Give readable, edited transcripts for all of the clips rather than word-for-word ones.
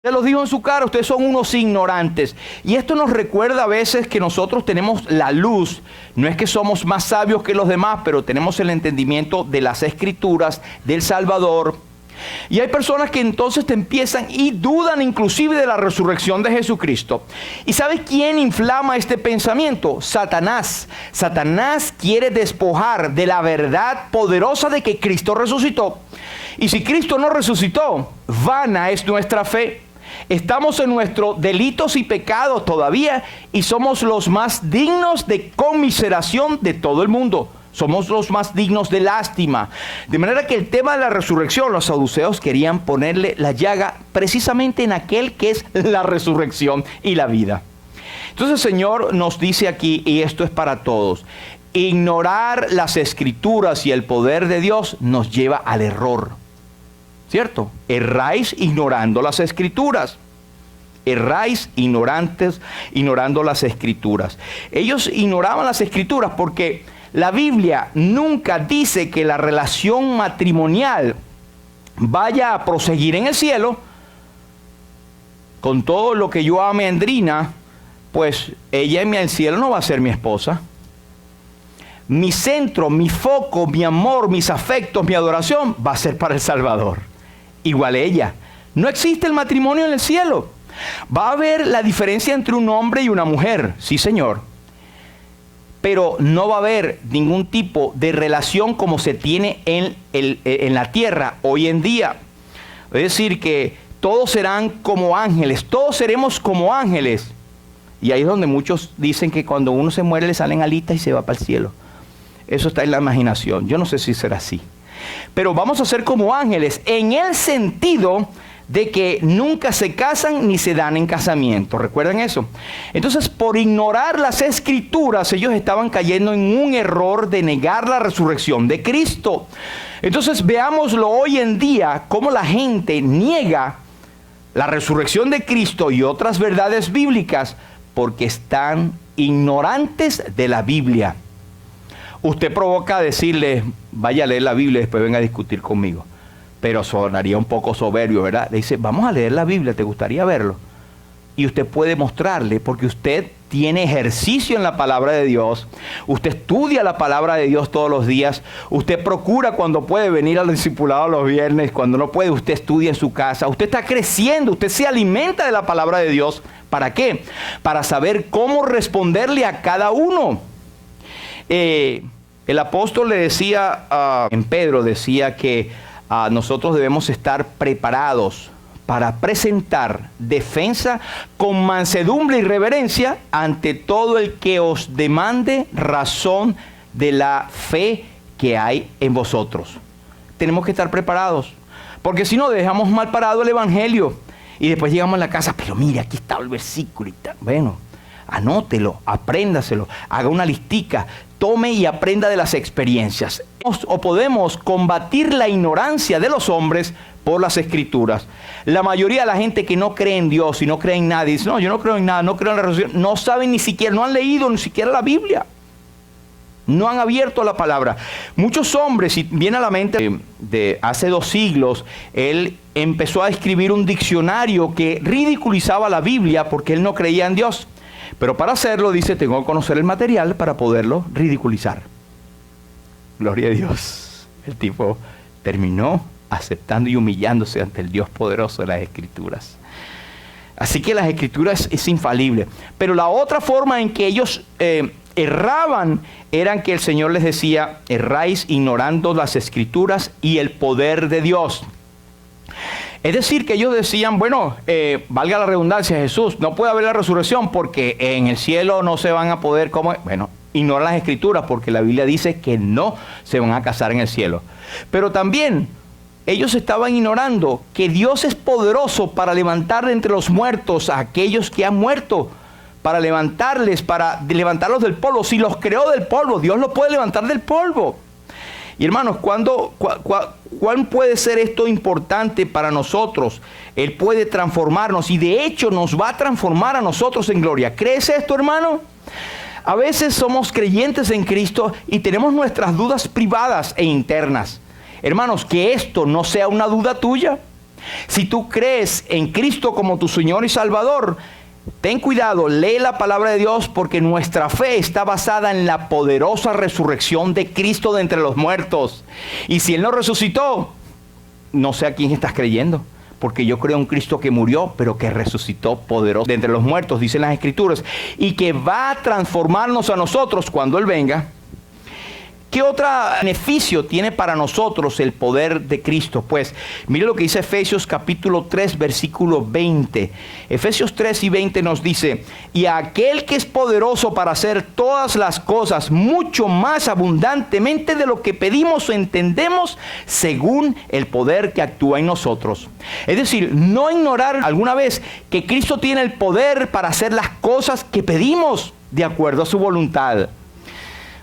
Se los digo en su cara, ustedes son unos ignorantes. Y esto nos recuerda a veces que nosotros tenemos la luz. No es que somos más sabios que los demás, pero tenemos el entendimiento de las Escrituras, del Salvador. Y hay personas que entonces te empiezan y dudan inclusive de la resurrección de Jesucristo. ¿Y sabe quién inflama este pensamiento? Satanás. Satanás quiere despojar de la verdad poderosa de que Cristo resucitó. Y si Cristo no resucitó, vana es nuestra fe. Estamos en nuestros delitos y pecados todavía y somos los más dignos de conmiseración de todo el mundo. Somos los más dignos de lástima. De manera que el tema de la resurrección, los saduceos querían ponerle la llaga precisamente en aquel que es la resurrección y la vida. Entonces el Señor nos dice aquí, y esto es para todos, ignorar las Escrituras y el poder de Dios nos lleva al error. ¿Cierto? Erráis ignorando las Escrituras. Erráis ignorando las Escrituras. Ellos ignoraban las Escrituras porque la Biblia nunca dice que la relación matrimonial vaya a proseguir en el cielo. Con todo lo que yo ame a Andrina, pues ella en el cielo no va a ser mi esposa. Mi centro, mi foco, mi amor, mis afectos, mi adoración va a ser para el Salvador. Igual ella. No existe el matrimonio en el cielo. Va a haber la diferencia entre un hombre y una mujer, sí señor. Pero no va a haber ningún tipo de relación como se tiene en la tierra hoy en día. Es decir, que todos serán como ángeles, todos seremos como ángeles. Y ahí es donde muchos dicen que cuando uno se muere le salen alitas y se va para el cielo. Eso está en la imaginación. Yo no sé si será así. Pero vamos a ser como ángeles en el sentido de que nunca se casan ni se dan en casamiento. ¿Recuerdan eso? Entonces, por ignorar las Escrituras, ellos estaban cayendo en un error de negar la resurrección de Cristo. Entonces, veámoslo hoy en día, cómo la gente niega la resurrección de Cristo y otras verdades bíblicas porque están ignorantes de la Biblia. Usted provoca decirle, vaya a leer la Biblia y después venga a discutir conmigo. Pero sonaría un poco soberbio, ¿verdad? Le dice, vamos a leer la Biblia, ¿te gustaría verlo? Y usted puede mostrarle, porque usted tiene ejercicio en la palabra de Dios. Usted estudia la palabra de Dios todos los días. Usted procura cuando puede venir al discipulado los viernes. Cuando no puede, usted estudia en su casa. Usted está creciendo, usted se alimenta de la palabra de Dios. ¿Para qué? Para saber cómo responderle a cada uno. El apóstol le decía, en Pedro decía que nosotros debemos estar preparados para presentar defensa con mansedumbre y reverencia ante todo el que os demande razón de la fe que hay en vosotros. Tenemos que estar preparados, porque si no dejamos mal parado el evangelio y después llegamos a la casa, pero mire, aquí está el versículo y tal. Bueno, anótelo, apréndaselo, haga una listica, tome y aprenda de las experiencias. O podemos combatir la ignorancia de los hombres por las Escrituras. La mayoría de la gente que no cree en Dios y no cree en nada, dice, no, yo no creo en nada, no creo en la resurrección, no saben ni siquiera, no han leído ni siquiera la Biblia. No han abierto la palabra. Muchos hombres, y viene a la mente de hace 2 siglos, él empezó a escribir un diccionario que ridiculizaba la Biblia porque él no creía en Dios. Pero para hacerlo, dice, tengo que conocer el material para poderlo ridiculizar. Gloria a Dios. El tipo terminó aceptando y humillándose ante el Dios poderoso de las Escrituras. Así que las Escrituras es infalible. Pero la otra forma en que ellos erraban era que el Señor les decía, erráis ignorando las Escrituras y el poder de Dios. Es decir, que ellos decían, bueno, valga la redundancia, Jesús, no puede haber la resurrección porque en el cielo no se van a poder comer. Bueno, ignoran las Escrituras porque la Biblia dice que no se van a casar en el cielo. Pero también ellos estaban ignorando que Dios es poderoso para levantar de entre los muertos a aquellos que han muerto, para levantarlos del polvo. Si los creó del polvo, Dios los puede levantar del polvo. Y hermanos, ¿cuál puede ser esto importante para nosotros? Él puede transformarnos y de hecho nos va a transformar a nosotros en gloria. ¿Crees esto, hermano? A veces somos creyentes en Cristo y tenemos nuestras dudas privadas e internas. Hermanos, que esto no sea una duda tuya. Si tú crees en Cristo como tu Señor y Salvador, ten cuidado, lee la palabra de Dios, porque nuestra fe está basada en la poderosa resurrección de Cristo de entre los muertos. Y si Él no resucitó, no sé a quién estás creyendo, porque yo creo en un Cristo que murió, pero que resucitó poderoso de entre los muertos, dicen las Escrituras, y que va a transformarnos a nosotros cuando Él venga. ¿Qué otro beneficio tiene para nosotros el poder de Cristo? Pues mire lo que dice Efesios capítulo 3, versículo 20. Efesios 3 y 20 nos dice: y a aquel que es poderoso para hacer todas las cosas mucho más abundantemente de lo que pedimos o entendemos, según el poder que actúa en nosotros. Es decir, no ignorar alguna vez que Cristo tiene el poder para hacer las cosas que pedimos de acuerdo a su voluntad.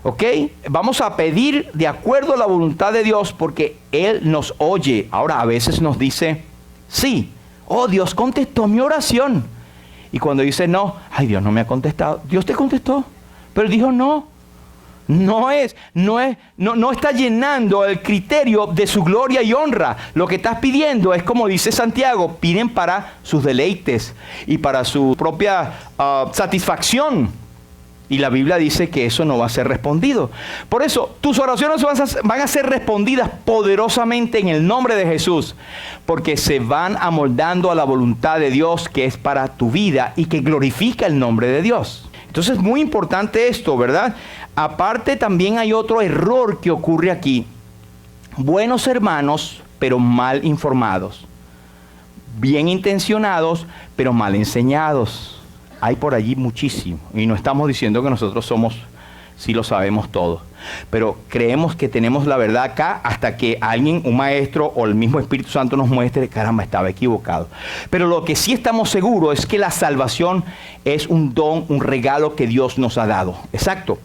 ¿Ok? Vamos a pedir de acuerdo a la voluntad de Dios, porque Él nos oye. Ahora, a veces nos dice, sí, oh, Dios contestó mi oración. Y cuando dice no, ay, Dios no me ha contestado. Dios te contestó, pero Él dijo no. No está llenando el criterio de su gloria y honra. Lo que estás pidiendo es, como dice Santiago, piden para sus deleites y para su propia satisfacción. Y la Biblia dice que eso no va a ser respondido. Por eso, tus oraciones van a ser respondidas poderosamente en el nombre de Jesús, porque se van amoldando a la voluntad de Dios, que es para tu vida y que glorifica el nombre de Dios. Entonces es muy importante esto, ¿verdad? Aparte, también hay otro error que ocurre aquí. Buenos hermanos, pero mal informados. Bien intencionados, pero mal enseñados. Hay por allí muchísimo, y no estamos diciendo que nosotros sí lo sabemos todo, pero creemos que tenemos la verdad acá hasta que alguien, un maestro o el mismo Espíritu Santo nos muestre, caramba, estaba equivocado. Pero lo que sí estamos seguros es que la salvación es un don, un regalo que Dios nos ha dado. Exacto.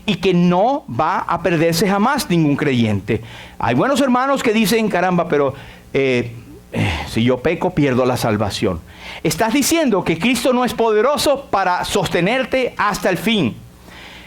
Y que no va a perderse jamás ningún creyente. Hay buenos hermanos que dicen, caramba, pero si yo peco, pierdo la salvación. Estás diciendo que Cristo no es poderoso para sostenerte hasta el fin.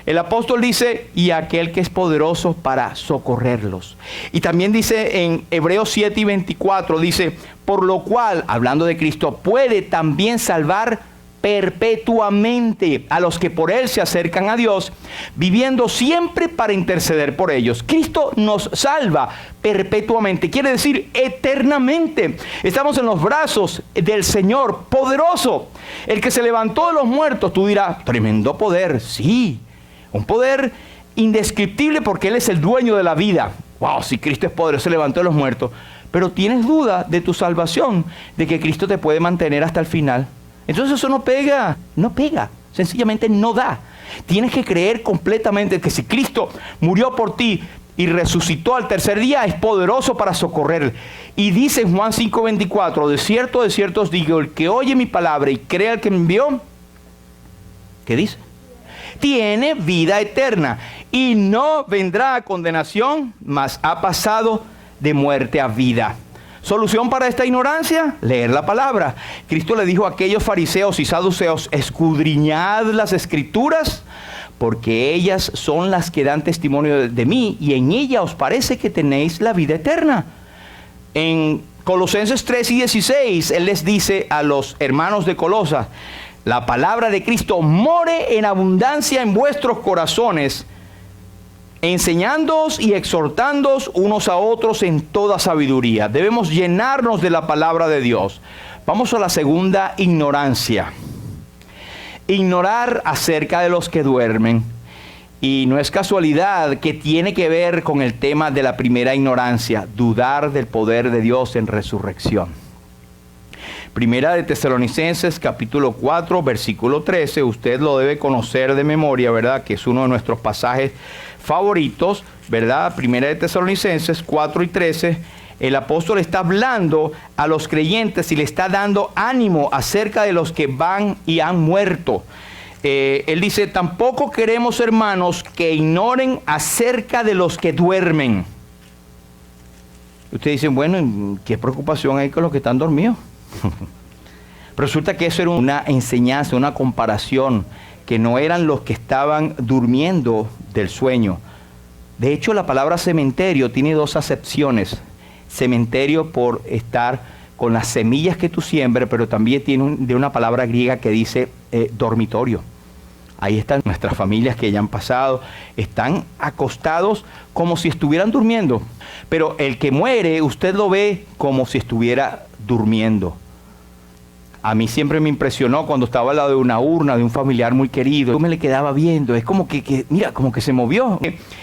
El apóstol dice, y aquel que es poderoso para socorrerlos. Y también dice en Hebreos 7 y 24, dice, por lo cual, hablando de Cristo, puede también salvar perpetuamente a los que por Él se acercan a Dios, viviendo siempre para interceder por ellos. Cristo nos salva perpetuamente, quiere decir eternamente. Estamos en los brazos del Señor poderoso, el que se levantó de los muertos. Tú dirás, tremendo poder. Sí, un poder indescriptible, porque Él es el dueño de la vida. Wow, si Cristo es poderoso, se levantó de los muertos. Pero tienes duda de tu salvación, de que Cristo te puede mantener hasta el final. Entonces eso no pega, sencillamente no da. Tienes que creer completamente que si Cristo murió por ti y resucitó al tercer día, es poderoso para socorrer. Y dice en Juan 5:24, de cierto os digo, el que oye mi palabra y cree al que me envió, ¿qué dice? Tiene vida eterna y no vendrá a condenación, mas ha pasado de muerte a vida. ¿Solución para esta ignorancia? Leer la palabra. Cristo le dijo a aquellos fariseos y saduceos, escudriñad las escrituras, porque ellas son las que dan testimonio de mí, y en ellas os parece que tenéis la vida eterna. En Colosenses 3 y 16, Él les dice a los hermanos de Colosas, la palabra de Cristo more en abundancia en vuestros corazones, enseñándoos y exhortándoos unos a otros en toda sabiduría. Debemos llenarnos de la palabra de Dios. Vamos a la segunda ignorancia. Ignorar acerca de los que duermen. Y no es casualidad que tiene que ver con el tema de la primera ignorancia, dudar del poder de Dios en resurrección. Primera de Tesalonicenses, capítulo 4, versículo 13, usted lo debe conocer de memoria, ¿verdad? Que es uno de nuestros pasajes favoritos, ¿verdad? Primera de Tesalonicenses 4 y 13, el apóstol está hablando a los creyentes y le está dando ánimo acerca de los que van y han muerto. Él dice, tampoco queremos, hermanos, que ignoren acerca de los que duermen. Ustedes dicen, bueno, ¿qué preocupación hay con los que están dormidos? Resulta que eso era una enseñanza, una comparación, que no eran los que estaban durmiendo del sueño. De hecho, la palabra cementerio tiene dos acepciones. Cementerio por estar con las semillas que tú siembres, pero también tiene de una palabra griega que dice dormitorio. Ahí están nuestras familias que ya han pasado, están acostados como si estuvieran durmiendo. Pero el que muere, usted lo ve como si estuviera durmiendo. A mí siempre me impresionó cuando estaba al lado de una urna de un familiar muy querido. Yo me le quedaba viendo, es como mira, como que se movió.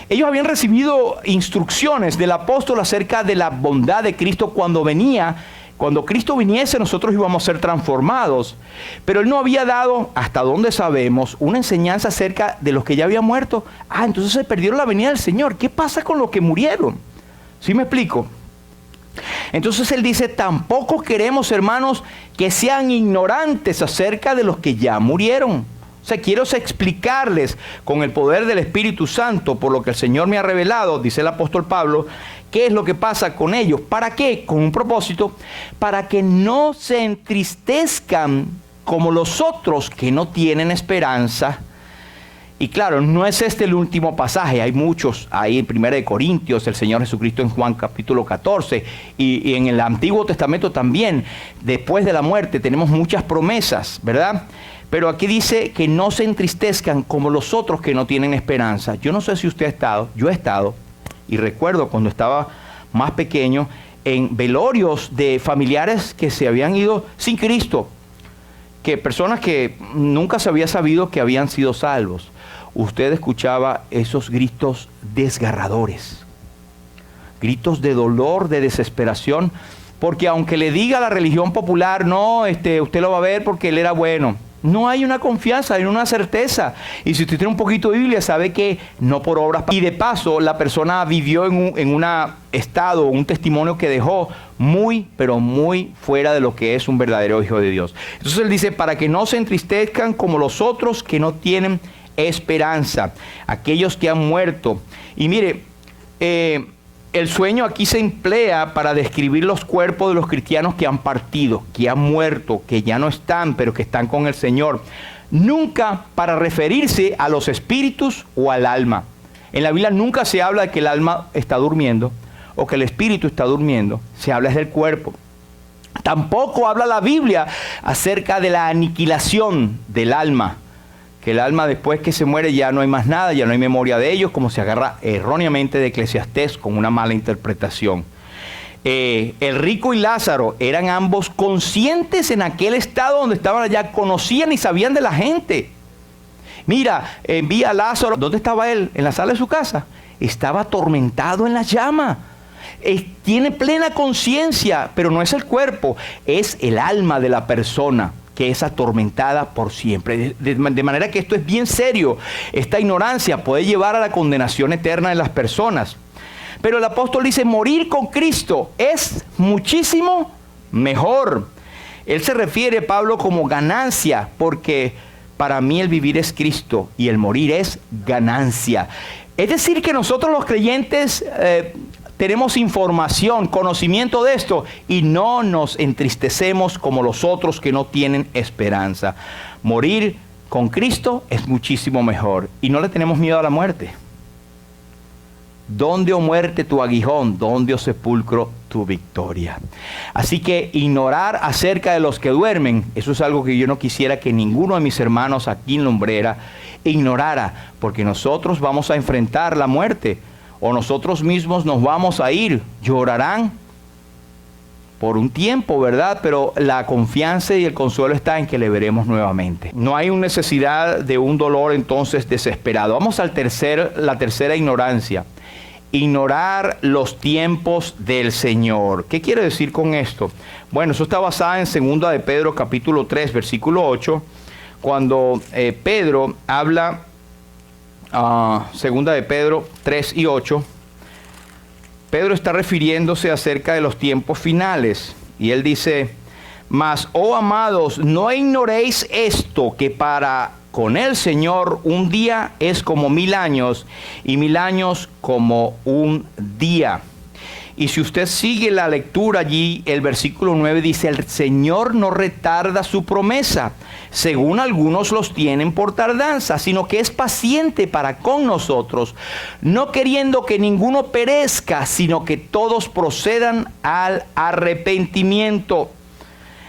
Ellos habían recibido instrucciones del apóstol acerca de la bondad de Cristo cuando venía. Cuando Cristo viniese, nosotros íbamos a ser transformados. Pero Él no había dado, hasta donde sabemos, una enseñanza acerca de los que ya habían muerto. Entonces se perdieron la venida del Señor. ¿Qué pasa con los que murieron? ¿Sí me explico? Entonces Él dice, tampoco queremos, hermanos, que sean ignorantes acerca de los que ya murieron. O sea, quiero explicarles con el poder del Espíritu Santo, por lo que el Señor me ha revelado, dice el apóstol Pablo, qué es lo que pasa con ellos. ¿Para qué? Con un propósito, para que no se entristezcan como los otros que no tienen esperanza. Y claro, no es este el último pasaje, hay muchos ahí en 1 Corintios, el Señor Jesucristo en Juan capítulo 14, y en el Antiguo Testamento también, después de la muerte tenemos muchas promesas, ¿verdad? Pero aquí dice que no se entristezcan como los otros que no tienen esperanza. Yo no sé si usted ha estado, yo he estado, y recuerdo cuando estaba más pequeño, en velorios de familiares que se habían ido sin Cristo, que personas que nunca se había sabido que habían sido salvos. Usted escuchaba esos gritos desgarradores, gritos de dolor, de desesperación, porque aunque le diga la religión popular, no, usted lo va a ver porque él era bueno, no hay una confianza, hay una certeza. Y si usted tiene un poquito de Biblia, sabe que no por obras. Y de paso, la persona vivió en un estado, un testimonio que dejó muy, pero muy fuera de lo que es un verdadero hijo de Dios. Entonces Él dice, para que no se entristezcan como los otros que no tienen esperanza, aquellos que han muerto. Y mire, el sueño aquí se emplea para describir los cuerpos de los cristianos que han partido, que han muerto, que ya no están, pero que están con el Señor. Nunca para referirse a los espíritus o al alma. En la Biblia nunca se habla de que el alma está durmiendo o que el espíritu está durmiendo. Se habla del cuerpo. Tampoco habla la Biblia acerca de la aniquilación del alma. Que el alma después que se muere ya no hay más nada, ya no hay memoria de ellos, como se agarra erróneamente de Eclesiastés con una mala interpretación. El rico y Lázaro eran ambos conscientes en aquel estado donde estaban allá, conocían y sabían de la gente. Mira, envía a Lázaro, ¿dónde estaba él? En la sala de su casa. Estaba atormentado en la llama. Tiene plena conciencia, pero no es el cuerpo, es el alma de la persona, que es atormentada por siempre. De manera que esto es bien serio. Esta ignorancia puede llevar a la condenación eterna de las personas. Pero el apóstol dice, morir con Cristo es muchísimo mejor. Él se refiere, Pablo, como ganancia, porque para mí el vivir es Cristo y el morir es ganancia. Es decir, que nosotros los creyentes tenemos información, conocimiento de esto y no nos entristecemos como los otros que no tienen esperanza. Morir con Cristo es muchísimo mejor y no le tenemos miedo a la muerte. ¿Dónde, oh muerte, tu aguijón? ¿Dónde, oh sepulcro, tu victoria? Así que ignorar acerca de los que duermen, eso es algo que yo no quisiera que ninguno de mis hermanos aquí en Lumbrera ignorara, porque nosotros vamos a enfrentar la muerte. O nosotros mismos nos vamos a ir, llorarán por un tiempo, ¿verdad? Pero la confianza y el consuelo está en que le veremos nuevamente. No hay una necesidad de un dolor entonces desesperado. Vamos a la tercera ignorancia. Ignorar los tiempos del Señor. ¿Qué quiere decir con esto? Bueno, eso está basado en 2 de Pedro capítulo 3, versículo 8, cuando Pedro habla... 2 de Pedro 3 y 8, Pedro está refiriéndose acerca de los tiempos finales y él dice, mas, oh amados, no ignoréis esto, que para con el Señor un día es como 1000 años y 1000 años como un día. Y si usted sigue la lectura allí, el versículo 9 dice, el Señor no retarda su promesa, según algunos los tienen por tardanza, sino que es paciente para con nosotros, no queriendo que ninguno perezca, sino que todos procedan al arrepentimiento.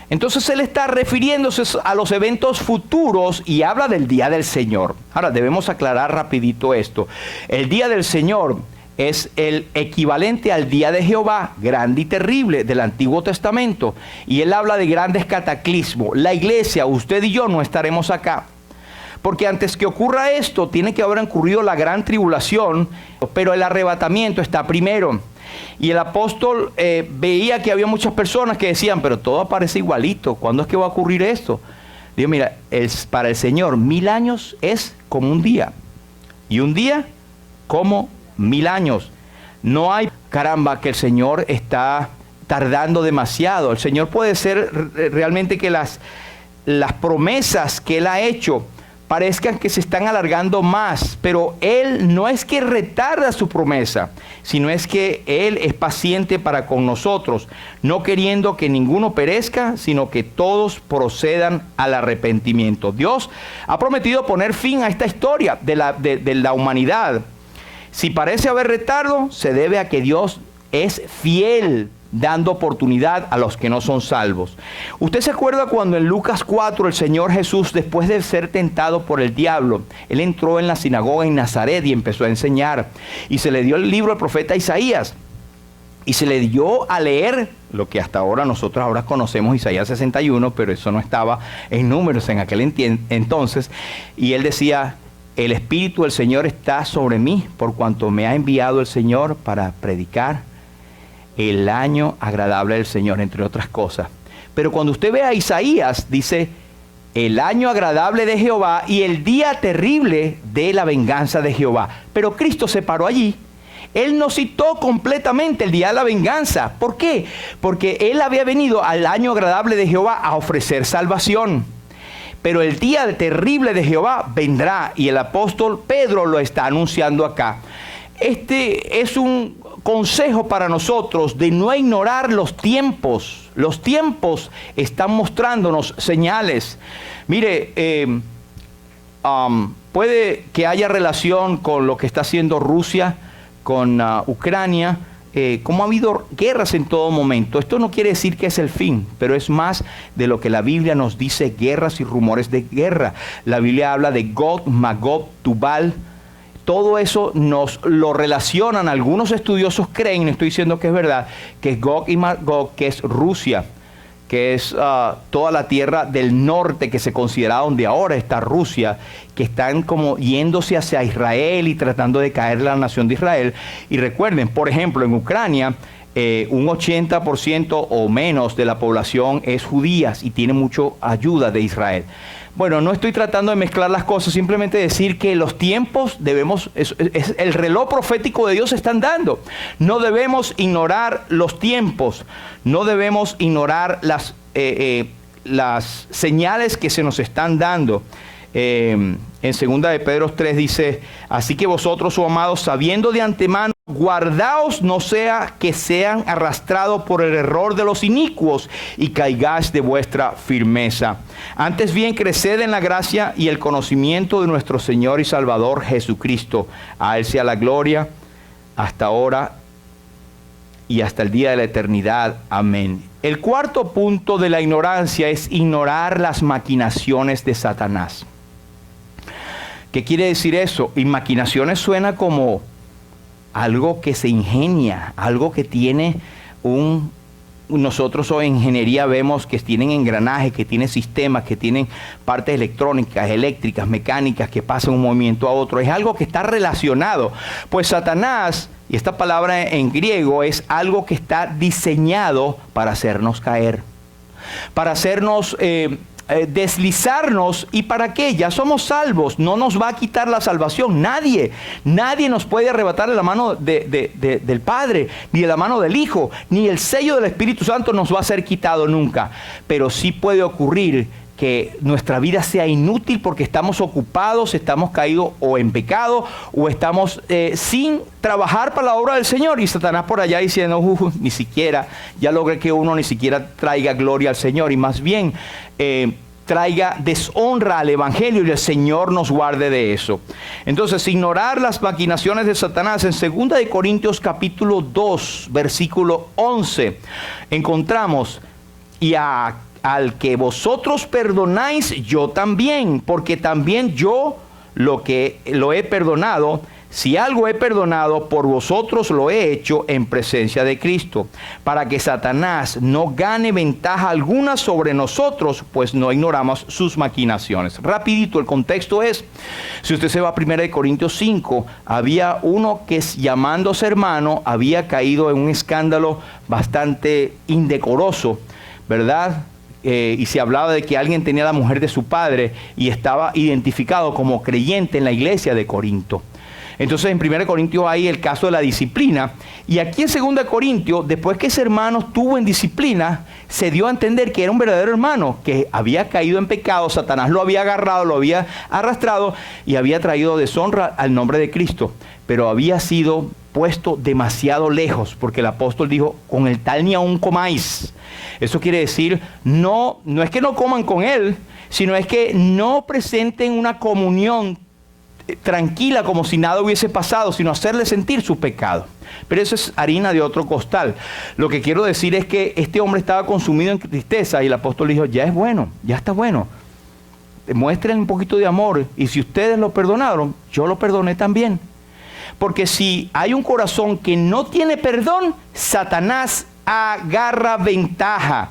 Entonces él está refiriéndose a los eventos futuros y habla del día del Señor. Ahora debemos aclarar rapidito esto. El día del Señor es el equivalente al día de Jehová, grande y terrible, del Antiguo Testamento. Y él habla de grandes cataclismos. La iglesia, usted y yo no estaremos acá. Porque antes que ocurra esto, tiene que haber ocurrido la gran tribulación, pero el arrebatamiento está primero. Y el apóstol veía que había muchas personas que decían, pero todo parece igualito, ¿cuándo es que va a ocurrir esto? Digo, mira, para el Señor 1000 años es como un día, y un día como 1000 años. No hay, caramba, que el Señor está tardando demasiado. El Señor puede ser realmente que las promesas que Él ha hecho parezcan que se están alargando más, pero Él no es que retarda su promesa, sino es que Él es paciente para con nosotros, no queriendo que ninguno perezca, sino que todos procedan al arrepentimiento. Dios ha prometido poner fin a esta historia de la humanidad. Si parece haber retardo, se debe a que Dios es fiel, dando oportunidad a los que no son salvos. ¿Usted se acuerda cuando en Lucas 4 el Señor Jesús, después de ser tentado por el diablo, Él entró en la sinagoga en Nazaret y empezó a enseñar? Y se le dio el libro del profeta Isaías. Y se le dio a leer lo que hasta ahora nosotros ahora conocemos, Isaías 61, pero eso no estaba en Números en aquel entonces. Y Él decía, el Espíritu del Señor está sobre mí, por cuanto me ha enviado el Señor para predicar el año agradable del Señor, entre otras cosas. Pero cuando usted ve a Isaías, dice, el año agradable de Jehová y el día terrible de la venganza de Jehová. Pero Cristo se paró allí. Él no citó completamente el día de la venganza. ¿Por qué? Porque Él había venido al año agradable de Jehová a ofrecer salvación. Pero el día terrible de Jehová vendrá, y el apóstol Pedro lo está anunciando acá. Este es un consejo para nosotros de no ignorar los tiempos. Los tiempos están mostrándonos señales. Mire, puede que haya relación con lo que está haciendo Rusia con Ucrania. Como ha habido guerras en todo momento. Esto no quiere decir que es el fin, pero es más de lo que la Biblia nos dice, guerras y rumores de guerra. La Biblia habla de Gog, Magog, Tubal. Todo eso nos lo relacionan. Algunos estudiosos creen, no estoy diciendo que es verdad, que es Gog y Magog, que es Rusia, que es toda la tierra del norte que se considera donde ahora está Rusia, que están como yéndose hacia Israel y tratando de caer la nación de Israel. Y recuerden, por ejemplo, en Ucrania, un 80% o menos de la población es judía y tiene mucha ayuda de Israel. Bueno, no estoy tratando de mezclar las cosas, simplemente decir que los tiempos el reloj profético de Dios se están dando. No debemos ignorar los tiempos, no debemos ignorar las señales que se nos están dando. En 2 de Pedro 3 dice, así que vosotros, oh amados, sabiendo de antemano, guardaos no sea que sean arrastrados por el error de los inicuos y caigáis de vuestra firmeza. Antes bien, creced en la gracia y el conocimiento de nuestro Señor y Salvador Jesucristo. A Él sea la gloria hasta ahora y hasta el día de la eternidad. Amén. El cuarto punto de la ignorancia es ignorar las maquinaciones de Satanás. ¿Qué quiere decir eso? Y maquinaciones suena como algo que se ingenia, algo que tiene nosotros en ingeniería vemos que tienen engranajes, que tienen sistemas, que tienen partes electrónicas, eléctricas, mecánicas, que pasan un movimiento a otro. Es algo que está relacionado. Pues Satanás, y esta palabra en griego, es algo que está diseñado para hacernos caer, para hacernos deslizarnos. ¿Y para qué? Ya somos salvos, no nos va a quitar la salvación. Nadie nos puede arrebatar de la mano del Padre, ni de la mano del Hijo, ni el sello del Espíritu Santo nos va a ser quitado nunca. Pero sí puede ocurrir que nuestra vida sea inútil porque estamos ocupados, estamos caídos o en pecado o estamos sin trabajar para la obra del Señor. Y Satanás por allá diciendo, ni siquiera, ya logré que uno ni siquiera traiga gloria al Señor y más bien traiga deshonra al Evangelio, y el Señor nos guarde de eso. Entonces, ignorar las maquinaciones de Satanás. En 2 de Corintios capítulo 2, versículo 11, encontramos, y al que vosotros perdonáis, yo también, porque también yo lo he perdonado. Si algo he perdonado, por vosotros lo he hecho en presencia de Cristo, para que Satanás no gane ventaja alguna sobre nosotros, pues no ignoramos sus maquinaciones. Rapidito, el contexto es, si usted se va a 1 Corintios 5, había uno que llamándose hermano, había caído en un escándalo bastante indecoroso, ¿verdad? Y se hablaba de que alguien tenía la mujer de su padre y estaba identificado como creyente en la iglesia de Corinto. Entonces en 1 Corintios hay el caso de la disciplina, y aquí en 2 Corintios, después que ese hermano estuvo en disciplina, se dio a entender que era un verdadero hermano, que había caído en pecado, Satanás lo había agarrado, lo había arrastrado y había traído deshonra al nombre de Cristo, pero había sido puesto demasiado lejos, porque el apóstol dijo, con el tal ni aún comáis. Eso quiere decir, no es que no coman con él, sino es que no presenten una comunión tranquila como si nada hubiese pasado, sino hacerle sentir su pecado. Pero eso es harina de otro costal. Lo que quiero decir es que este hombre estaba consumido en tristeza y el apóstol dijo, ya es bueno, ya está bueno. Muestren un poquito de amor, y si ustedes lo perdonaron, yo lo perdoné también. Porque si hay un corazón que no tiene perdón, Satanás agarra ventaja.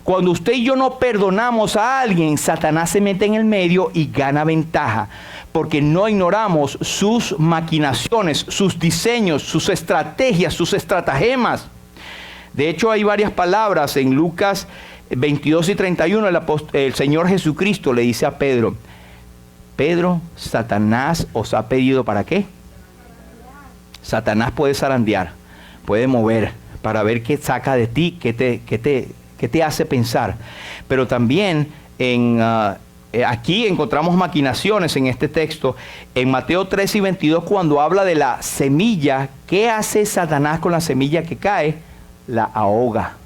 Cuando usted y yo no perdonamos a alguien, Satanás se mete en el medio y gana ventaja, porque no ignoramos sus maquinaciones, sus diseños, sus estrategias, sus estratagemas. De hecho, hay varias palabras en Lucas 22 y 31, el Señor Jesucristo le dice a Pedro, Pedro, Satanás os ha pedido ¿para qué? Satanás puede zarandear, puede mover para ver qué saca de ti, qué te hace pensar. Pero también aquí encontramos maquinaciones en este texto. En Mateo 3 y 22, cuando habla de la semilla, ¿qué hace Satanás con la semilla que cae? La ahoga.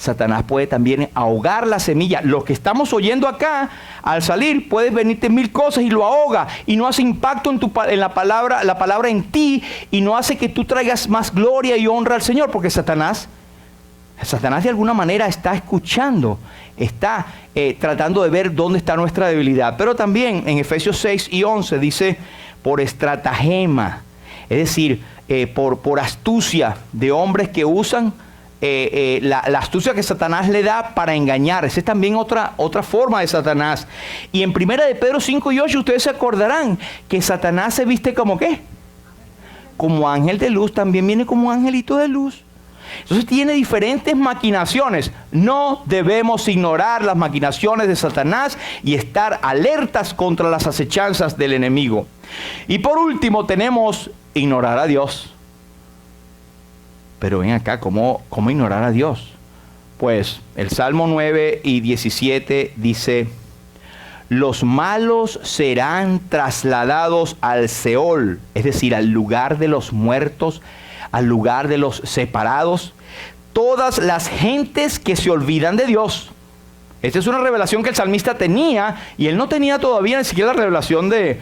Satanás puede también ahogar la semilla. Lo que estamos oyendo acá, al salir, puede venirte mil cosas y lo ahoga. Y no hace impacto en la palabra en ti, y no hace que tú traigas más gloria y honra al Señor, porque Satanás de alguna manera está escuchando, está tratando de ver dónde está nuestra debilidad. Pero también en Efesios 6 y 11 dice, por estratagema, es decir, por astucia de hombres que usan la astucia que Satanás le da para engañar. Esa es también otra forma de Satanás. Y en 1 de Pedro 5 y 8 ustedes se acordarán que Satanás se viste como ¿qué? Como ángel de luz, también viene como angelito de luz. Entonces tiene diferentes maquinaciones. No debemos ignorar las maquinaciones de Satanás y estar alertas contra las acechanzas del enemigo. Y por último tenemos ignorar a Dios. Pero ven acá, ¿cómo ignorar a Dios? Pues el Salmo 9 y 17 dice, los malos serán trasladados al Seol, es decir, al lugar de los muertos, al lugar de los separados, todas las gentes que se olvidan de Dios. Esta es una revelación que el salmista tenía, y él no tenía todavía ni siquiera la revelación de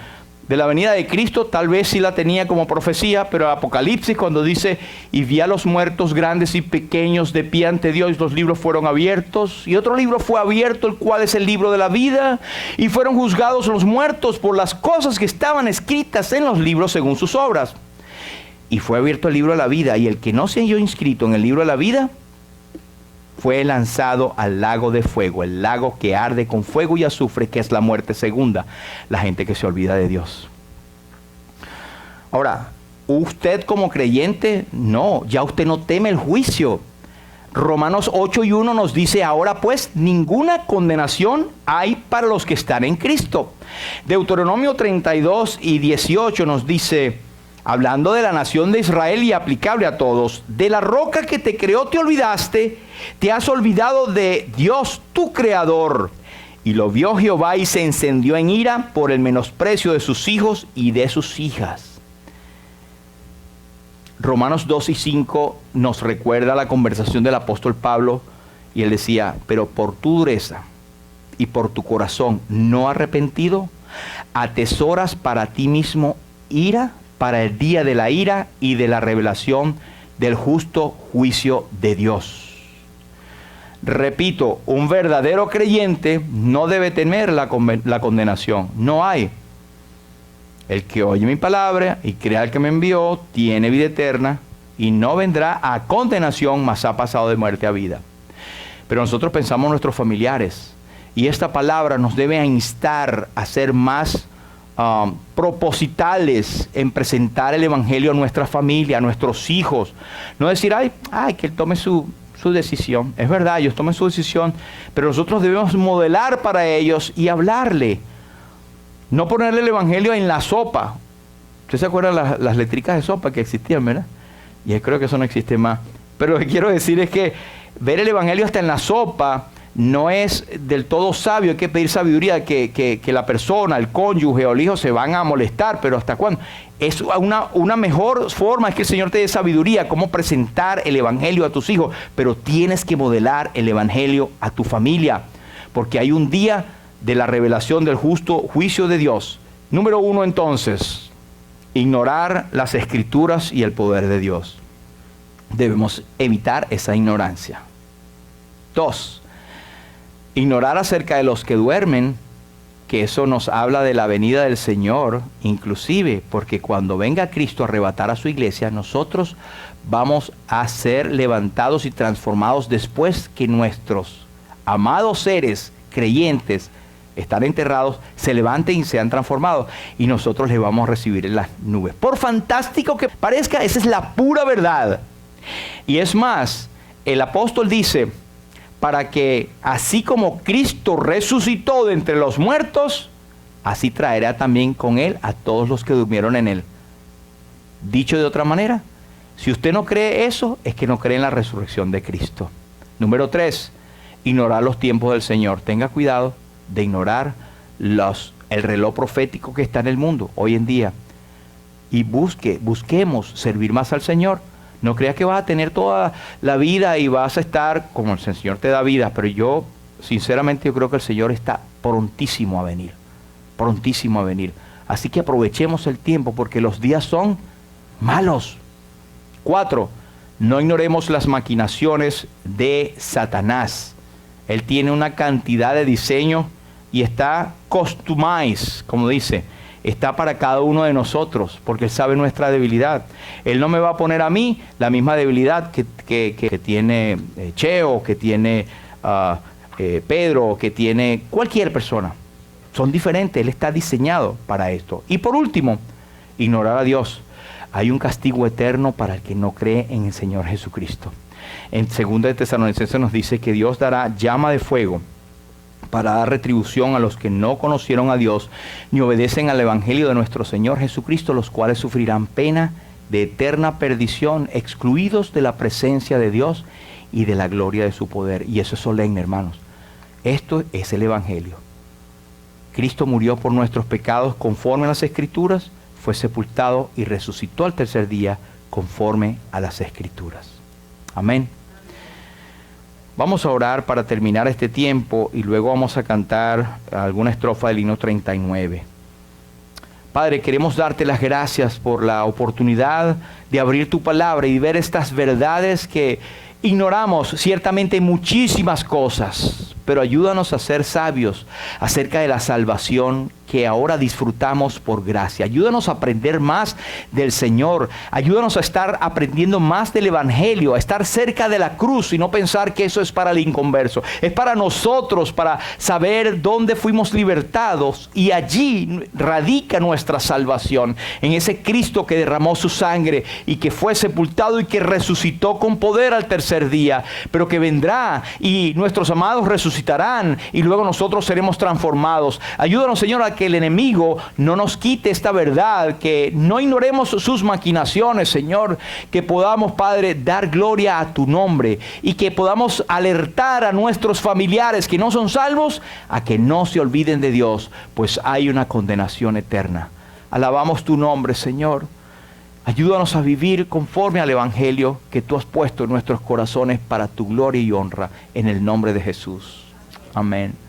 la venida de Cristo. Tal vez sí la tenía como profecía, pero el Apocalipsis, cuando dice, y vi a los muertos grandes y pequeños de pie ante Dios, los libros fueron abiertos, y otro libro fue abierto, el cual es el libro de la vida, y fueron juzgados los muertos por las cosas que estaban escritas en los libros según sus obras. Y fue abierto el libro de la vida, y el que no se halló inscrito en el libro de la vida fue lanzado al lago de fuego, el lago que arde con fuego y azufre, que es la muerte segunda, la gente que se olvida de Dios. Ahora, usted como creyente, no, ya usted no teme el juicio. Romanos 8 y 1 nos dice, ahora pues ninguna condenación hay para los que están en Cristo. Deuteronomio 32 y 18 nos dice, hablando de la nación de Israel y aplicable a todos, de la roca que te creó te olvidaste, te has olvidado de Dios tu creador, Y lo vio Jehová y se encendió en ira por el menosprecio de sus hijos y de sus hijas. Romanos 2 y 5 nos recuerda la conversación del apóstol Pablo, y él decía: pero por tu dureza y por tu corazón no arrepentido, atesoras para ti mismo ira para el día de la ira y de la revelación del justo juicio de Dios. Repito, un verdadero creyente no debe temer la condenación. No hay. El que oye mi palabra y crea al que me envió tiene vida eterna y no vendrá a condenación, mas ha pasado de muerte a vida. Pero nosotros pensamos en nuestros familiares, y esta palabra nos debe instar a ser más propositales en presentar el evangelio a nuestra familia, a nuestros hijos. No decir, ay, que él tome su decisión. Es verdad, ellos tomen su decisión, pero nosotros debemos modelar para ellos y hablarle. No ponerle el evangelio en la sopa. ¿Ustedes se acuerdan las letricas de sopa que existían, verdad? Y creo que eso no existe más. Pero lo que quiero decir es que ver el evangelio hasta en la sopa no es del todo sabio. Hay que pedir sabiduría, que la persona, el cónyuge o el hijo se van a molestar, pero ¿hasta cuándo? Es una mejor forma, es que el Señor te dé sabiduría, cómo presentar el evangelio a tus hijos, pero tienes que modelar el evangelio a tu familia, porque hay un día de la revelación del justo juicio de Dios. Número 1, entonces, ignorar las escrituras y el poder de Dios. Debemos evitar esa ignorancia. 2, ignorar acerca de los que duermen, que eso nos habla de la venida del Señor, inclusive porque cuando venga Cristo a arrebatar a su iglesia, nosotros vamos a ser levantados y transformados después que nuestros amados seres creyentes están enterrados, se levanten y sean transformados, y nosotros les vamos a recibir en las nubes. Por fantástico que parezca, esa es la pura verdad. Y es más, el apóstol dice, para que así como Cristo resucitó de entre los muertos, así traerá también con él a todos los que durmieron en él. Dicho de otra manera, si usted no cree eso, es que no cree en la resurrección de Cristo. Número 3, ignorar los tiempos del Señor. Tenga cuidado de ignorar el reloj profético que está en el mundo hoy en día. Y busquemos servir más al Señor. No creas que vas a tener toda la vida y vas a estar como el Señor te da vida, pero sinceramente yo creo que el Señor está prontísimo a venir, prontísimo a venir. Así que aprovechemos el tiempo porque los días son malos. 4, no ignoremos las maquinaciones de Satanás. Él tiene una cantidad de diseños y está customized, como dice. Está para cada uno de nosotros, porque Él sabe nuestra debilidad. Él no me va a poner a mí la misma debilidad que tiene Cheo, que tiene Pedro, que tiene cualquier persona. Son diferentes, Él está diseñado para esto. Y por último, ignorar a Dios. Hay un castigo eterno para el que no cree en el Señor Jesucristo. En 2 de Tesalonicenses nos dice que Dios dará llama de fuego para dar retribución a los que no conocieron a Dios ni obedecen al evangelio de nuestro Señor Jesucristo, los cuales sufrirán pena de eterna perdición, excluidos de la presencia de Dios y de la gloria de su poder. Y eso es solemne, hermanos. Esto es el evangelio. Cristo murió por nuestros pecados conforme a las Escrituras, fue sepultado y resucitó al tercer día conforme a las Escrituras. Amén. Vamos a orar para terminar este tiempo y luego vamos a cantar alguna estrofa del himno 39. Padre, queremos darte las gracias por la oportunidad de abrir tu palabra y ver estas verdades que ignoramos. Ciertamente muchísimas cosas, pero ayúdanos a ser sabios acerca de la salvación que ahora disfrutamos por gracia. Ayúdanos a aprender más del Señor. Ayúdanos a estar aprendiendo más del Evangelio, a estar cerca de la cruz y no pensar que eso es para el inconverso. Es para nosotros, para saber dónde fuimos libertados, y allí radica nuestra salvación, en ese Cristo que derramó su sangre y que fue sepultado y que resucitó con poder al tercer día, pero que vendrá y nuestros amados resucitarán y luego nosotros seremos transformados. Ayúdanos, Señor, a que el enemigo no nos quite esta verdad, que no ignoremos sus maquinaciones, Señor, que podamos, Padre, dar gloria a tu nombre y que podamos alertar a nuestros familiares que no son salvos a que no se olviden de Dios, pues hay una condenación eterna. Alabamos tu nombre, Señor. Ayúdanos a vivir conforme al Evangelio que tú has puesto en nuestros corazones para tu gloria y honra, en el nombre de Jesús. Amén.